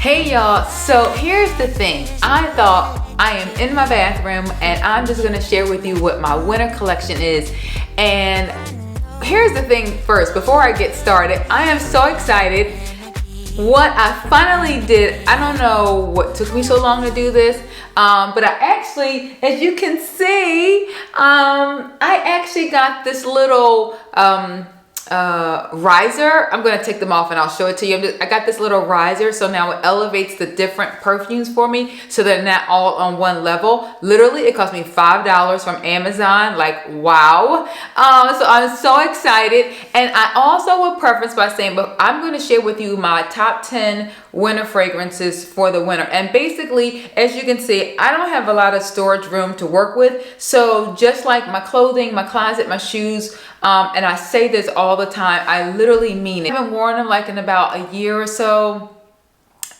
Hey y'all, so here's the thing. I thought I am in my bathroom and I'm just gonna share with you what my winter collection is. And here's the thing first, before I get started, I am so excited. What I finally did, I don't know what took me so long to do this, but I actually, as you can see, I actually got this little riser. I'm gonna take them off and I'll show it to you. I got this little riser, so now it elevates the different perfumes for me so they're not all on one level. Literally, it cost me $5 from Amazon. Like, wow. So I'm so excited. And I also will preface by saying, but I'm gonna share with you my top 10 winter fragrances for the winter. And basically, as you can see, I don't have a lot of storage room to work with. So just like my clothing, my closet, my shoes, and I say this all the time, I literally mean it. I haven't worn them like in about a year or so.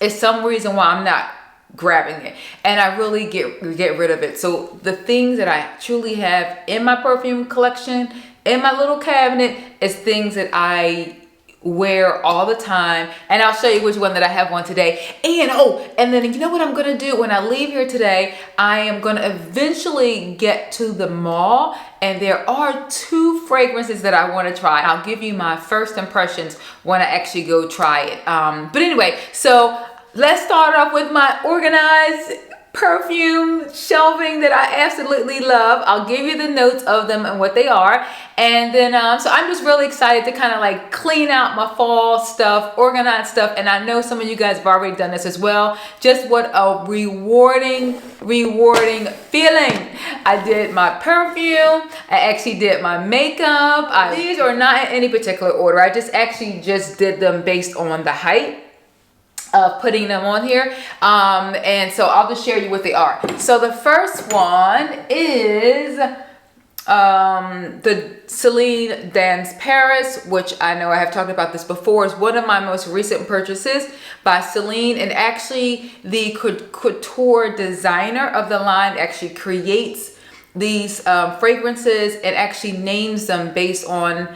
It's some reason why I'm not grabbing it, and I really get rid of it. So the things that I truly have in my perfume collection, in my little cabinet, is things that I wear all the time, and I'll show you which one that I have on today. And then you know what I'm gonna do when I leave here today? I am gonna eventually get to the mall, and there are 2 fragrances that I want to try. I'll give you my first impressions when I actually go try it. But anyway, so let's start off with my organized perfume shelving that I absolutely love. I'll give you the notes of them and what they are. And then, so I'm just really excited to kind of like clean out my fall stuff, organize stuff. And I know some of you guys have already done this as well. Just what a rewarding feeling. I did my perfume. I actually did my makeup. These are not in any particular order. I just did them based on the height of putting them on here, and so I'll just share you what they are. So the first one is the Celine Dance Paris, which I know I have talked about this before. Is one of my most recent purchases by Celine, and actually the couture designer of the line actually creates these fragrances and actually names them based on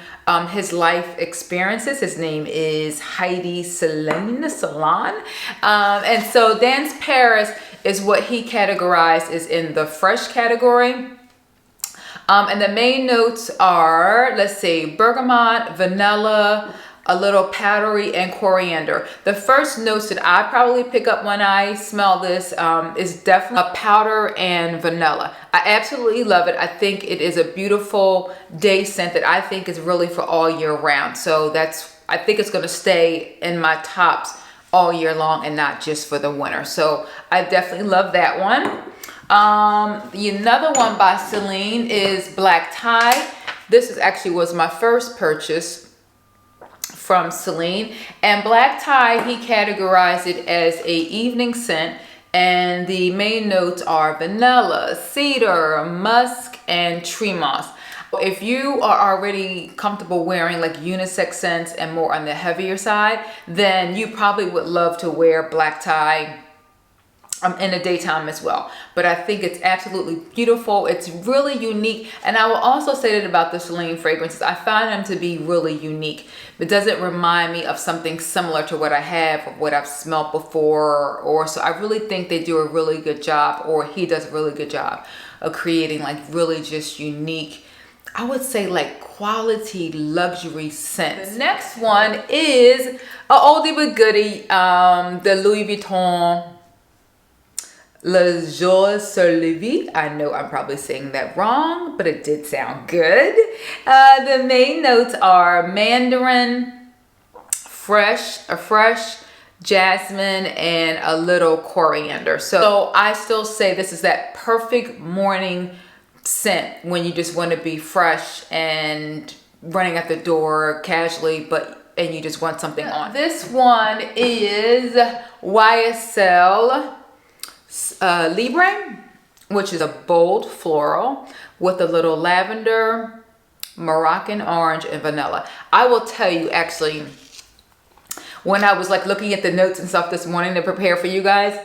his life experiences. His name is Heidi Celine. And so Dance Paris is what he categorized is in the fresh category. And the main notes are, let's see, bergamot, vanilla, a little powdery, and coriander. The first notes that I probably pick up when I smell this is definitely a powder and vanilla. I absolutely love it. I think it is a beautiful day scent that I think is really for all year round. So I think it's gonna stay in my tops all year long and not just for the winter. So I definitely love that one. Another one by Celine is Black Tie. This was my first purchase from Celine, and Black Tie, he categorized it as a evening scent, and the main notes are vanilla, cedar, musk, and tree moss. If you are already comfortable wearing like unisex scents and more on the heavier side, then you probably would love to wear Black Tie in the daytime as well. But I think it's absolutely beautiful. It's really unique. And I will also say that about the Celine fragrances, I find them to be really unique. It doesn't remind me of something similar to what I have or what I've smelled before, or so I really think they do a really good job, or he does a really good job of creating like really just unique, I would say like quality luxury scents. The next one is a oldie but goodie, the Louis Vuitton Le Jour sur Levy. I know I'm probably saying that wrong, but it did sound good. The main notes are mandarin, fresh, jasmine, and a little coriander. So I still say this is that perfect morning scent when you just want to be fresh and running at the door casually, and you just want something on. This one is YSL Libra, which is a bold floral with a little lavender, Moroccan orange, and vanilla. I will tell you, actually, when I was like looking at the notes and stuff this morning to prepare for you guys,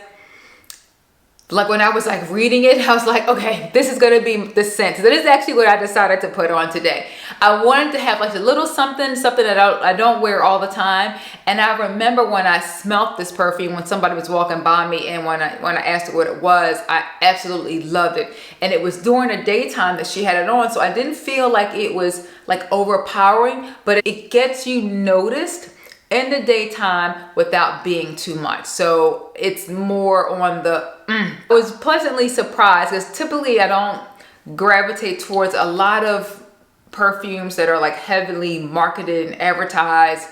like when I was like reading it, I was like, okay, this is gonna be the scent. So that is actually what I decided to put on today. I wanted to have like a little something that I don't wear all the time. And I remember when I smelt this perfume, when somebody was walking by me, and when I asked her what it was, I absolutely loved it. And it was during the daytime that she had it on, so I didn't feel like it was like overpowering, but it gets you noticed in the daytime without being too much. So it's more on the I was pleasantly surprised, because typically I don't gravitate towards a lot of perfumes that are like heavily marketed and advertised,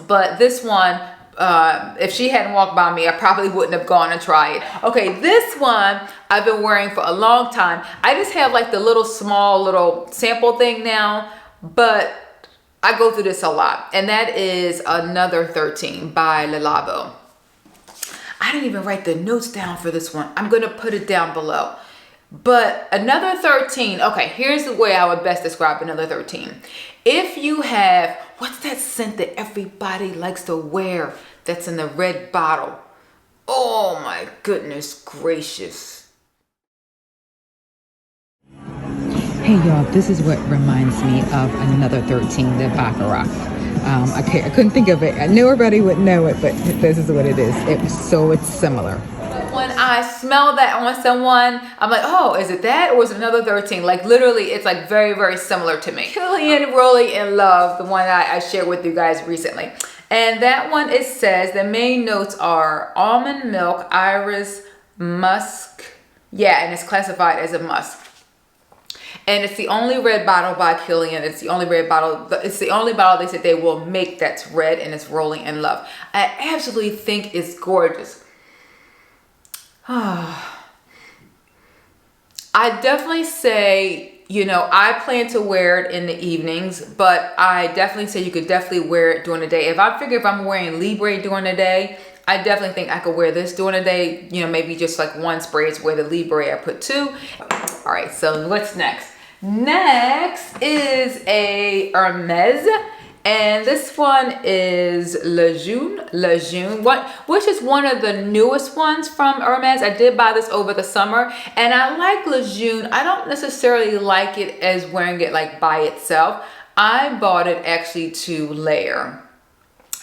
but this one, if she hadn't walked by me, I probably wouldn't have gone and tried it. Okay, this one I've been wearing for a long time. I just have like the small little sample thing now, but I go through this a lot, and that is Another 13 by Le Labo. I didn't even write the notes down for this one. I'm gonna put it down below. But Another 13, okay, here's the way I would best describe Another 13. If you have, what's that scent that everybody likes to wear that's in the red bottle? Oh my goodness gracious. Hey y'all, this is what reminds me of Another 13, the Baccarat. I couldn't think of it. I knew everybody would know it, but this is what it is. It's similar. When I smell that on someone, I'm like, oh, is it that, or is it Another 13? Like literally, it's like very, very similar to me. Kilian Rolling in Love, the one I shared with you guys recently. And that one, it says the main notes are almond milk, iris, musk. Yeah, and it's classified as a musk. And it's the only red bottle by Kilian. It's the only red bottle. It's the only bottle they said they will make that's red, and it's Rolling in Love. I absolutely think it's gorgeous. I definitely say, you know, I plan to wear it in the evenings, but I definitely say you could definitely wear it during the day. If I'm wearing Libra during the day, I definitely think I could wear this during the day. You know, maybe just like one spray is where the Libra, I put two. All right, so what's next? Next is a Hermes, and this one is Lejeune, which is one of the newest ones from Hermes. I did buy this over the summer, and I like Lejeune. I don't necessarily like it as wearing it like by itself. I bought it actually to layer,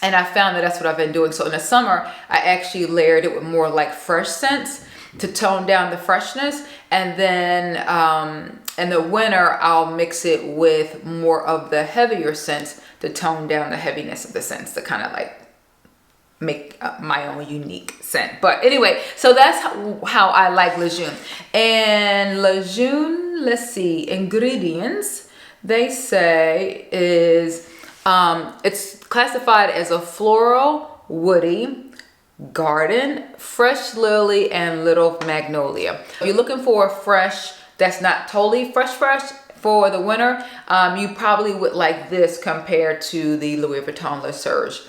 and I found that that's what I've been doing. So in the summer, I actually layered it with more like fresh scents to tone down the freshness, and then in the winter I'll mix it with more of the heavier scents to tone down the heaviness of the scents, to kind of like make my own unique scent. But anyway, so that's how I like Lejeune. And Lejeune, let's see, ingredients, they say is it's classified as a floral, woody, garden, fresh lily, and little magnolia. If you're looking for a fresh that's not totally fresh for the winter, you probably would like this compared to the Louis Vuitton Le Serge.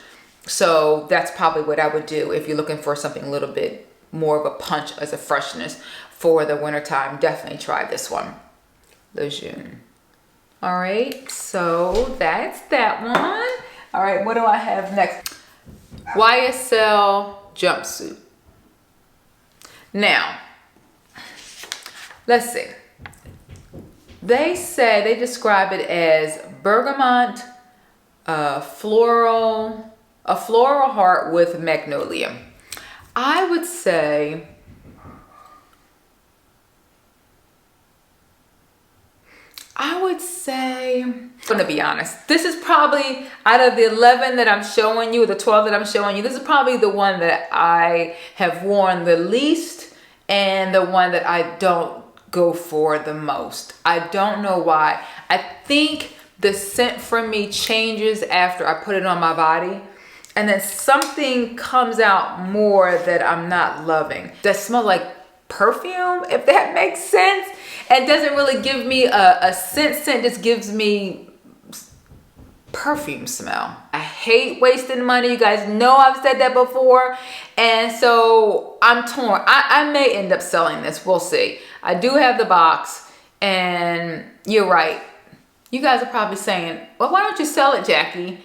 So that's probably what I would do if you're looking for something a little bit more of a punch as a freshness for the winter time. Definitely try this one, Lejeune. All right, so that's that one. All right, what do I have next? YSL jumpsuit. Now, let's see. They describe it as bergamot, a floral heart with magnolia. I would say I'm gonna be honest, this is probably, out of the 11 that I'm showing you, the 12 that I'm showing you, this is probably the one that I have worn the least, and the one that I don't go for the most. I don't know why. I think the scent for me changes after I put it on my body, and then something comes out more that I'm not loving, that smells like perfume, if that makes sense. It doesn't really give me a scent, just gives me perfume smell. I hate wasting money. You guys know I've said that before, and so I'm torn. I may end up selling this, we'll see. I do have the box, and you're right. You guys are probably saying, well, why don't you sell it, Jackie?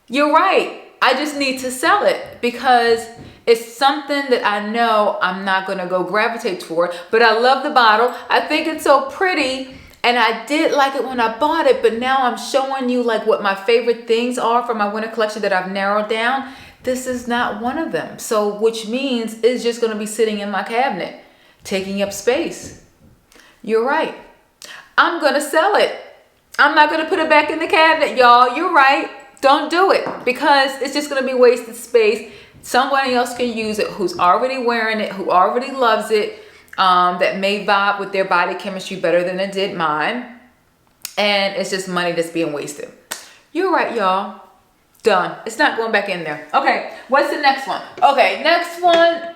You're right. I just need to sell it because It's something that I know I'm not going to go gravitate toward, but I love the bottle. I think it's so pretty. And I did like it when I bought it, but now I'm showing you like what my favorite things are for my winter collection that I've narrowed down. This is not one of them. So, which means it's just going to be sitting in my cabinet, taking up space. You're right. I'm going to sell it. I'm not going to put it back in the cabinet, y'all. You're right. Don't do it because it's just going to be wasted space. Somebody else can use it who's already wearing it, who already loves it. That may vibe with their body chemistry better than it did mine. And it's just money that's being wasted. You're right, y'all. Done. It's not going back in there. Okay, what's the next one? Okay, next one.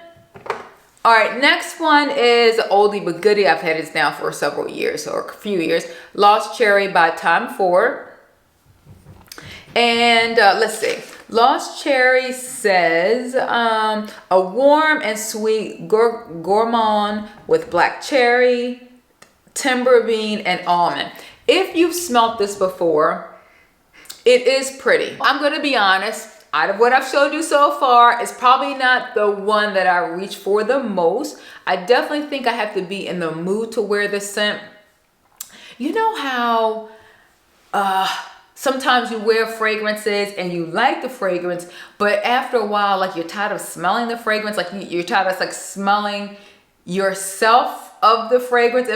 All right, next one is oldie but goodie. I've had this now for several years or a few years. Lost Cherry by Tom Ford. And let's see. Lost Cherry says a warm and sweet gourmand with black cherry, timber bean, and almond. If you've smelt this before, it is pretty. I'm going to be honest. Out of what I've showed you so far, it's probably not the one that I reach for the most. I definitely think I have to be in the mood to wear this scent. You know how sometimes you wear fragrances and you like the fragrance, but after a while, like you're tired of smelling the fragrance, like you're tired of like smelling yourself of the fragrance.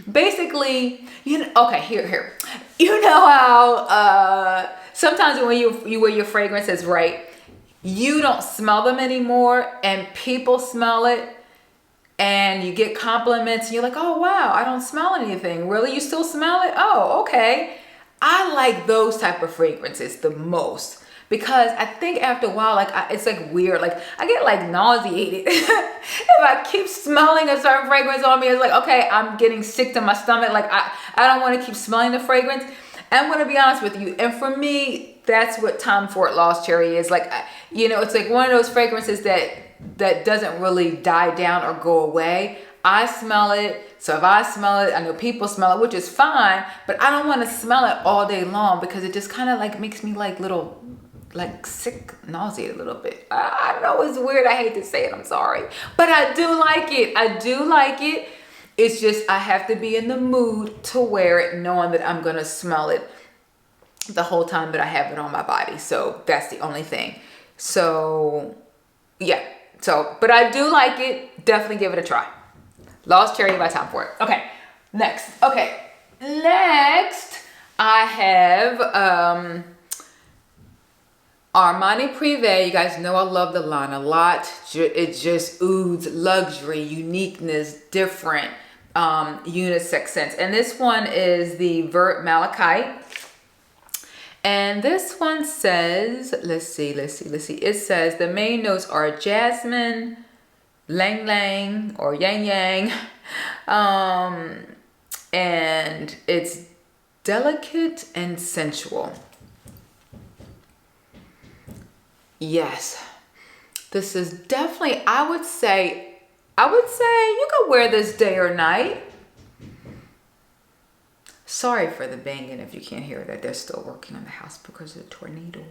Basically, you know, okay, here. You know how sometimes when you wear your fragrances, right, you don't smell them anymore and people smell it and you get compliments and you're like, oh wow, I don't smell anything. Really? You still smell it? Oh, okay. I like those type of fragrances the most because I think after a while, like it's like weird. Like I get like nauseated if I keep smelling a certain fragrance on me. It's like, okay, I'm getting sick to my stomach. Like I don't want to keep smelling the fragrance. And I'm going to be honest with you. And for me, that's what Tom Ford Lost Cherry is. Like, you know, it's like one of those fragrances that doesn't really die down or go away. I smell it. So if I smell it, I know people smell it, which is fine, but I don't want to smell it all day long because it just kind of like makes me like little, like sick, nauseated a little bit. I know it's weird. I hate to say it. I'm sorry, but I do like it. I do like it. It's just, I have to be in the mood to wear it, knowing that I'm going to smell it the whole time that I have it on my body. So that's the only thing. So yeah. So, but I do like it. Definitely give it a try. Lost Cherry by Tom Ford. Okay, next. Okay, next I have Armani Privé. You guys know I love the line a lot. It just oozes luxury, uniqueness, different unisex scents. And this one is the Vert Malachi. And this one says, let's see. It says the main notes are jasmine, lang lang or yang yang, and it's delicate and sensual. Yes, this is definitely, I would say you could wear this day or night. Sorry for the banging if you can't hear that. They're still working on the house because of the tornado.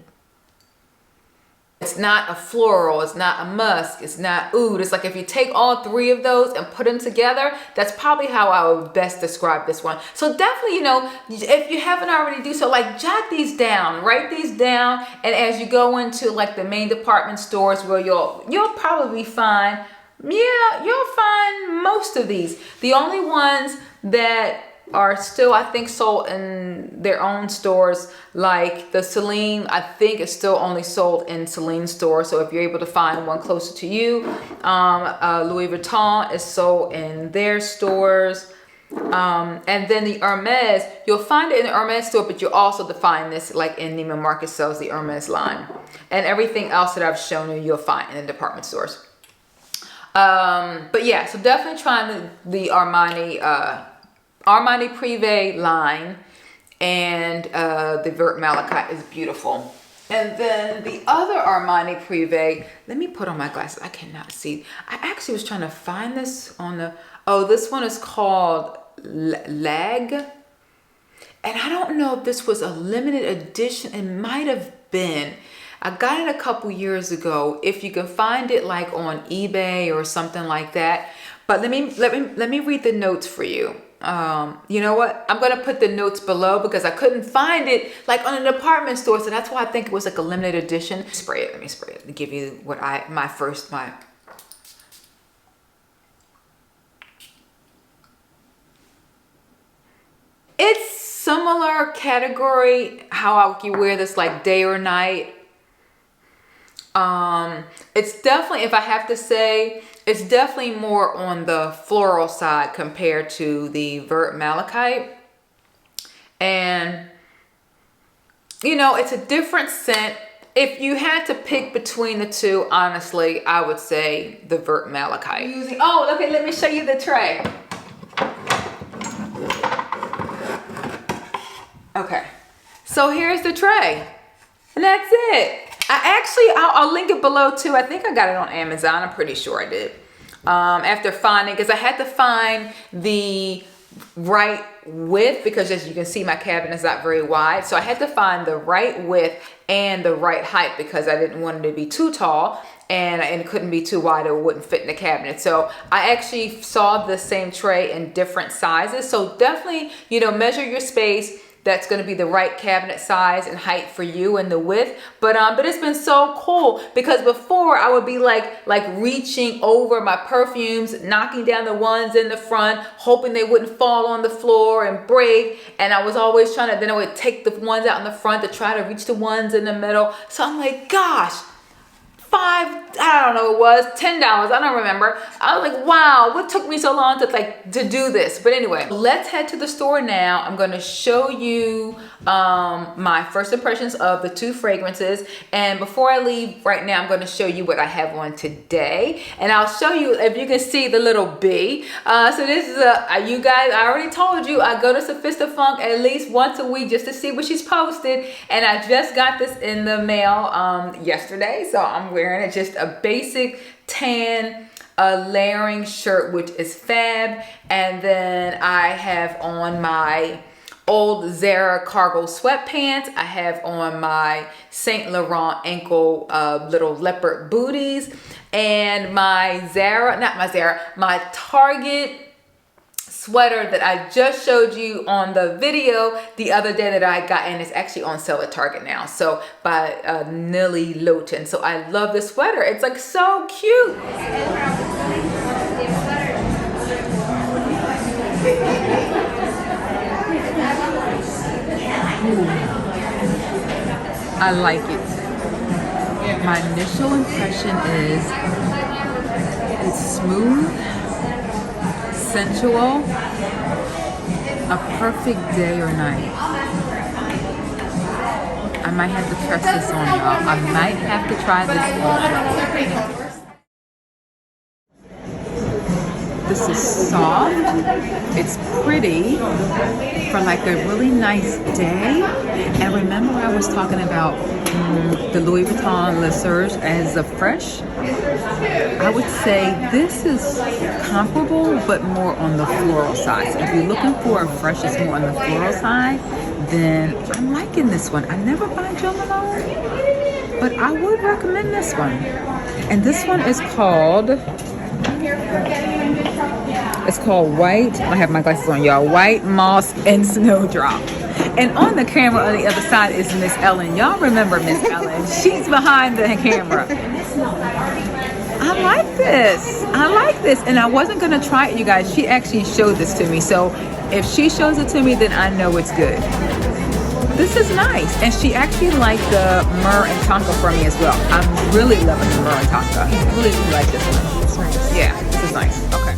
It's not a floral, it's not a musk, it's not oud. It's like if you take all three of those and put them together, that's probably how I would best describe this one. So definitely, you know, if you haven't already do so, like jot these down, write these down. And as you go into like the main department stores where you'll probably find, yeah, you'll find most of these. The only ones that are still, I think, sold in their own stores, like the Celine, I think is still only sold in Celine stores. So if you're able to find one closer to you, Louis Vuitton is sold in their stores. And then the Hermes, you'll find it in the Hermes store, but you'll also find this like in Neiman Marcus sells the Hermes line. And everything else that I've shown you, you'll find in the department stores. But yeah, so definitely try the Armani Privé line, and the Vert Malachi is beautiful. And then the other Armani Privé, let me put on my glasses. I cannot see. I actually was trying to find this on the, oh, this one is called Lague. And I don't know if this was a limited edition. It might have been. I got it a couple years ago. If you can find it like on eBay or something like that. But let me read the notes for you. You know what? I'm gonna put the notes below because I couldn't find it like on a department store, so that's why I think it was like a limited edition. Spray it. Let me spray it and give you what my It's similar category, how you wear this like day or night. It's definitely, if I have to say, it's definitely more on the floral side compared to the Vert Malachi. And, you know, it's a different scent. If you had to pick between the two, honestly, I would say the Vert Malachi. Oh, okay, let me show you the tray. Okay, so here's the tray, and that's it. I'll link it below too. I think I got it on Amazon. I'm pretty sure I did. After finding, because I had to find the right width, because as you can see, my cabinet is not very wide. So I had to find the right width and the right height because I didn't want it to be too tall and it couldn't be too wide. It wouldn't fit in the cabinet. So I actually saw the same tray in different sizes. So definitely, you know, measure your space. That's going to be the right cabinet size and height for you and the width. But it's been so cool because before I would be like reaching over my perfumes, knocking down the ones in the front, hoping they wouldn't fall on the floor and break. And I was always trying to, then I would take the ones out in the front to try to reach the ones in the middle. So I'm like, gosh, I don't know, it was $10. I don't remember. I was like, wow, what took me so long to do this? But anyway, let's head to the store now. I'm going to show you my first impressions of the two fragrances. And before I leave right now, I'm going to show you what I have on today. And I'll show you, if you can see the little bee. So this is you guys, I already told you, I go to Sophista at least once a week just to see what she's posted. And I just got this in the mail yesterday. So I'm wearing it, just a basic tan layering shirt, which is fab. And then I have on my old Zara cargo sweatpants. I have on my Saint Laurent ankle little leopard booties, and my my Target sweater that I just showed you on the video the other day that I got, and it's actually on sale at Target now. So by Nili Lotan. So I love this sweater. It's like so cute. I like it. My initial impression is it's smooth, sensual, a perfect day or night. I might have to trust this on, y'all. I might have to try this on. This is soft, it's pretty for like a really nice day. And remember I was talking about the Louis Vuitton Le Serge as a fresh? I would say this is comparable but more on the floral side. So if you're looking for a fresh that's more on the floral side, then I'm liking this one. I never buy Jo Malone, but I would recommend this one. And this one is called... It's called White, I have my glasses on, y'all, White Moss and Snowdrop. And on the camera on the other side is Miss Ellen. Y'all remember Miss Ellen. She's behind the camera. I like this. I like this. And I wasn't going to try it, you guys. She actually showed this to me. So if she shows it to me, then I know it's good. This is nice. And she actually liked the Myrrh and Tonka for me as well. I'm really loving the Myrrh and Tonka. I really like this one. It's nice. Yeah, this is nice. Okay.